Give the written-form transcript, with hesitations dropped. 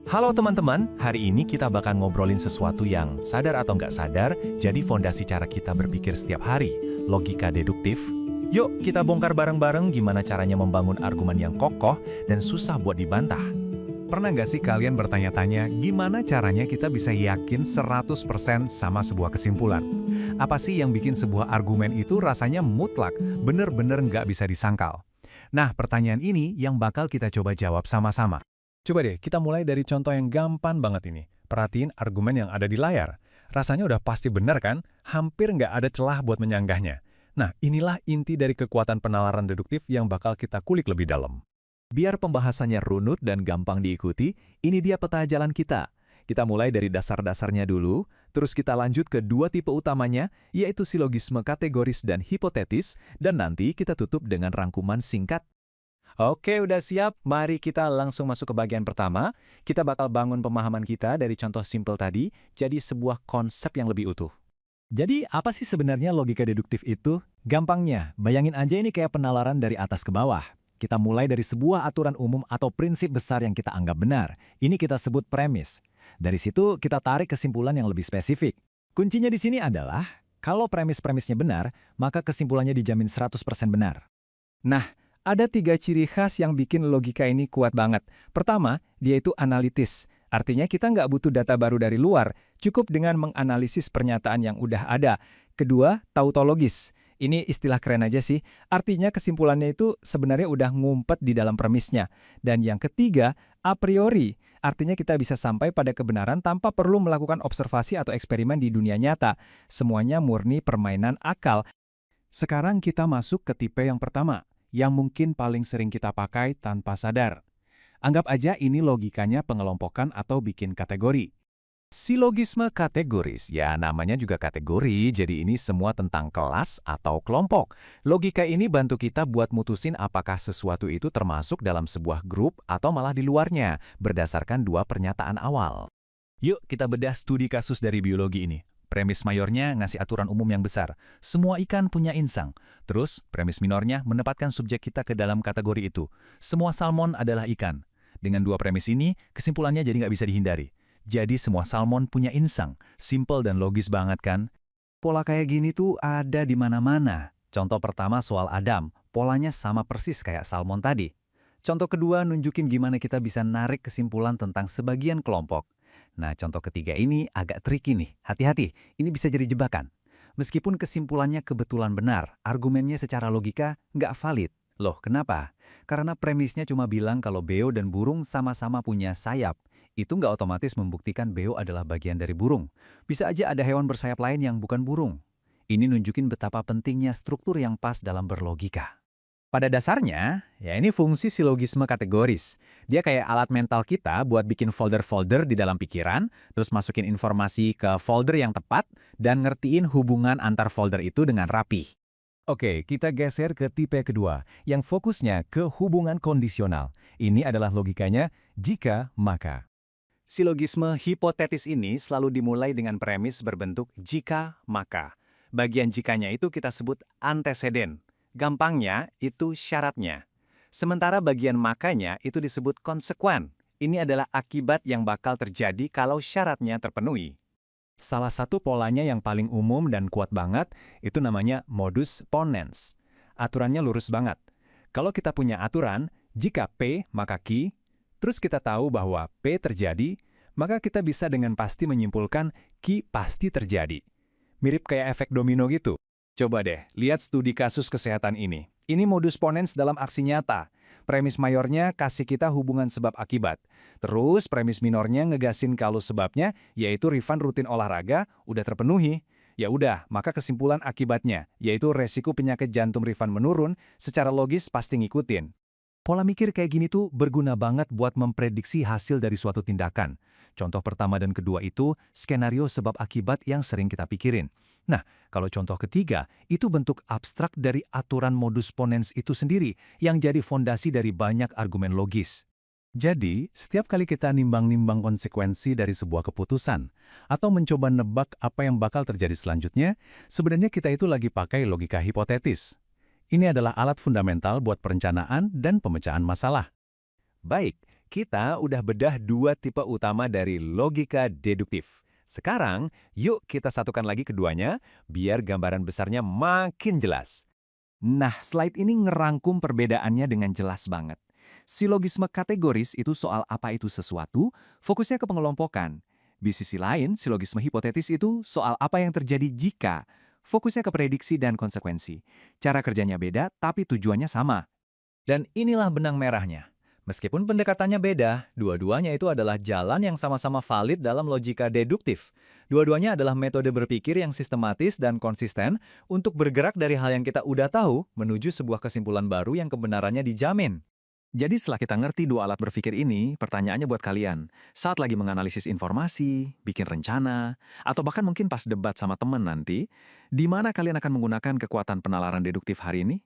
Halo teman-teman, hari ini kita bakal ngobrolin sesuatu yang sadar atau nggak sadar, jadi fondasi cara kita berpikir setiap hari, logika deduktif. Yuk, kita bongkar bareng-bareng gimana caranya membangun argumen yang kokoh dan susah buat dibantah. Pernah nggak sih kalian bertanya-tanya gimana caranya kita bisa yakin 100% sama sebuah kesimpulan? Apa sih yang bikin sebuah argumen itu rasanya mutlak, bener-bener nggak bisa disangkal? Nah, pertanyaan ini yang bakal kita coba jawab sama-sama. Coba deh, kita mulai dari contoh yang gampang banget ini. Perhatiin argumen yang ada di layar. Rasanya udah pasti benar kan? Hampir nggak ada celah buat menyanggahnya. Nah, inilah inti dari kekuatan penalaran deduktif yang bakal kita kulik lebih dalam. Biar pembahasannya runut dan gampang diikuti, ini dia peta jalan kita. Kita mulai dari dasar-dasarnya dulu, terus kita lanjut ke dua tipe utamanya, yaitu silogisme kategoris dan hipotetis, dan nanti kita tutup dengan rangkuman singkat. Oke, udah siap? Mari kita langsung masuk ke bagian pertama. Kita bakal bangun pemahaman kita dari contoh simpel tadi, jadi sebuah konsep yang lebih utuh. Jadi, apa sih sebenarnya logika deduktif itu? Gampangnya, bayangin aja ini kayak penalaran dari atas ke bawah. Kita mulai dari sebuah aturan umum atau prinsip besar yang kita anggap benar. Ini kita sebut premis. Dari situ, kita tarik kesimpulan yang lebih spesifik. Kuncinya di sini adalah, kalau premis-premisnya benar, maka kesimpulannya dijamin 100% benar. Nah, ada 3 ciri khas yang bikin logika ini kuat banget. Pertama, dia itu analitis. Artinya kita nggak butuh data baru dari luar, cukup dengan menganalisis pernyataan yang udah ada. Kedua, tautologis. Ini istilah keren aja sih, artinya kesimpulannya itu sebenarnya udah ngumpet di dalam premisnya. Dan yang ketiga, a priori. Artinya kita bisa sampai pada kebenaran tanpa perlu melakukan observasi atau eksperimen di dunia nyata. Semuanya murni permainan akal. Sekarang kita masuk ke tipe yang pertama, yang mungkin paling sering kita pakai tanpa sadar. Anggap aja ini logikanya pengelompokan atau bikin kategori. Silogisme kategoris, ya namanya juga kategori, jadi ini semua tentang kelas atau kelompok. Logika ini bantu kita buat mutusin apakah sesuatu itu termasuk dalam sebuah grup atau malah di luarnya, berdasarkan dua pernyataan awal. Yuk kita bedah studi kasus dari biologi ini. Premis mayornya ngasih aturan umum yang besar. Semua ikan punya insang. Terus, premis minornya menempatkan subjek kita ke dalam kategori itu. Semua salmon adalah ikan. Dengan dua premis ini, kesimpulannya jadi nggak bisa dihindari. Jadi semua salmon punya insang. Simple dan logis banget kan? Pola kayak gini tuh ada di mana-mana. Contoh pertama soal Adam, polanya sama persis kayak salmon tadi. Contoh kedua nunjukin gimana kita bisa narik kesimpulan tentang sebagian kelompok. Nah, contoh ketiga ini agak tricky nih. Hati-hati, ini bisa jadi jebakan. Meskipun kesimpulannya kebetulan benar, argumennya secara logika nggak valid. Loh, kenapa? Karena premisnya cuma bilang kalau beo dan burung sama-sama punya sayap. Itu nggak otomatis membuktikan beo adalah bagian dari burung. Bisa aja ada hewan bersayap lain yang bukan burung. Ini nunjukin betapa pentingnya struktur yang pas dalam berlogika. Pada dasarnya, ya ini fungsi silogisme kategoris. Dia kayak alat mental kita buat bikin folder-folder di dalam pikiran, terus masukin informasi ke folder yang tepat, dan ngertiin hubungan antar folder itu dengan rapi. Oke, kita geser ke tipe kedua, yang fokusnya ke hubungan kondisional. Ini adalah logikanya jika, maka. Silogisme hipotetis ini selalu dimulai dengan premis berbentuk jika, maka. Bagian jikanya itu kita sebut anteseden. Gampangnya, itu syaratnya. Sementara bagian makanya itu disebut konsekuen. Ini adalah akibat yang bakal terjadi kalau syaratnya terpenuhi. Salah satu polanya yang paling umum dan kuat banget, itu namanya modus ponens. Aturannya lurus banget. Kalau kita punya aturan, jika P maka Q, terus kita tahu bahwa P terjadi, maka kita bisa dengan pasti menyimpulkan Q pasti terjadi. Mirip kayak efek domino gitu. Coba deh, lihat studi kasus kesehatan ini. Ini modus ponens dalam aksi nyata. Premis mayornya kasih kita hubungan sebab akibat. Terus premis minornya ngegasin kalau sebabnya, yaitu refund rutin olahraga, udah terpenuhi. Ya udah, maka kesimpulan akibatnya, yaitu resiko penyakit jantung refund menurun, secara logis pasti ngikutin. Pola mikir kayak gini tuh berguna banget buat memprediksi hasil dari suatu tindakan. Contoh pertama dan kedua itu skenario sebab akibat yang sering kita pikirin. Nah, kalau contoh ketiga, itu bentuk abstrak dari aturan modus ponens itu sendiri yang jadi fondasi dari banyak argumen logis. Jadi, setiap kali kita nimbang-nimbang konsekuensi dari sebuah keputusan atau mencoba nebak apa yang bakal terjadi selanjutnya, sebenarnya kita itu lagi pakai logika hipotetis. Ini adalah alat fundamental buat perencanaan dan pemecahan masalah. Baik, Kita udah bedah 2 tipe utama dari logika deduktif. Sekarang, yuk kita satukan lagi keduanya, biar gambaran besarnya makin jelas. Nah, slide ini ngerangkum perbedaannya dengan jelas banget. Silogisme kategoris itu soal apa itu sesuatu, fokusnya ke pengelompokan. Di sisi lain, silogisme hipotetis itu soal apa yang terjadi jika, fokusnya ke prediksi dan konsekuensi. Cara kerjanya beda, tapi tujuannya sama. Dan inilah benang merahnya. Meskipun pendekatannya beda, dua-duanya itu adalah jalan yang sama-sama valid dalam logika deduktif. Dua-duanya adalah metode berpikir yang sistematis dan konsisten untuk bergerak dari hal yang kita udah tahu menuju sebuah kesimpulan baru yang kebenarannya dijamin. Jadi setelah kita ngerti dua alat berpikir ini, pertanyaannya buat kalian. Saat lagi menganalisis informasi, bikin rencana, atau bahkan mungkin pas debat sama temen nanti, di mana kalian akan menggunakan kekuatan penalaran deduktif hari ini?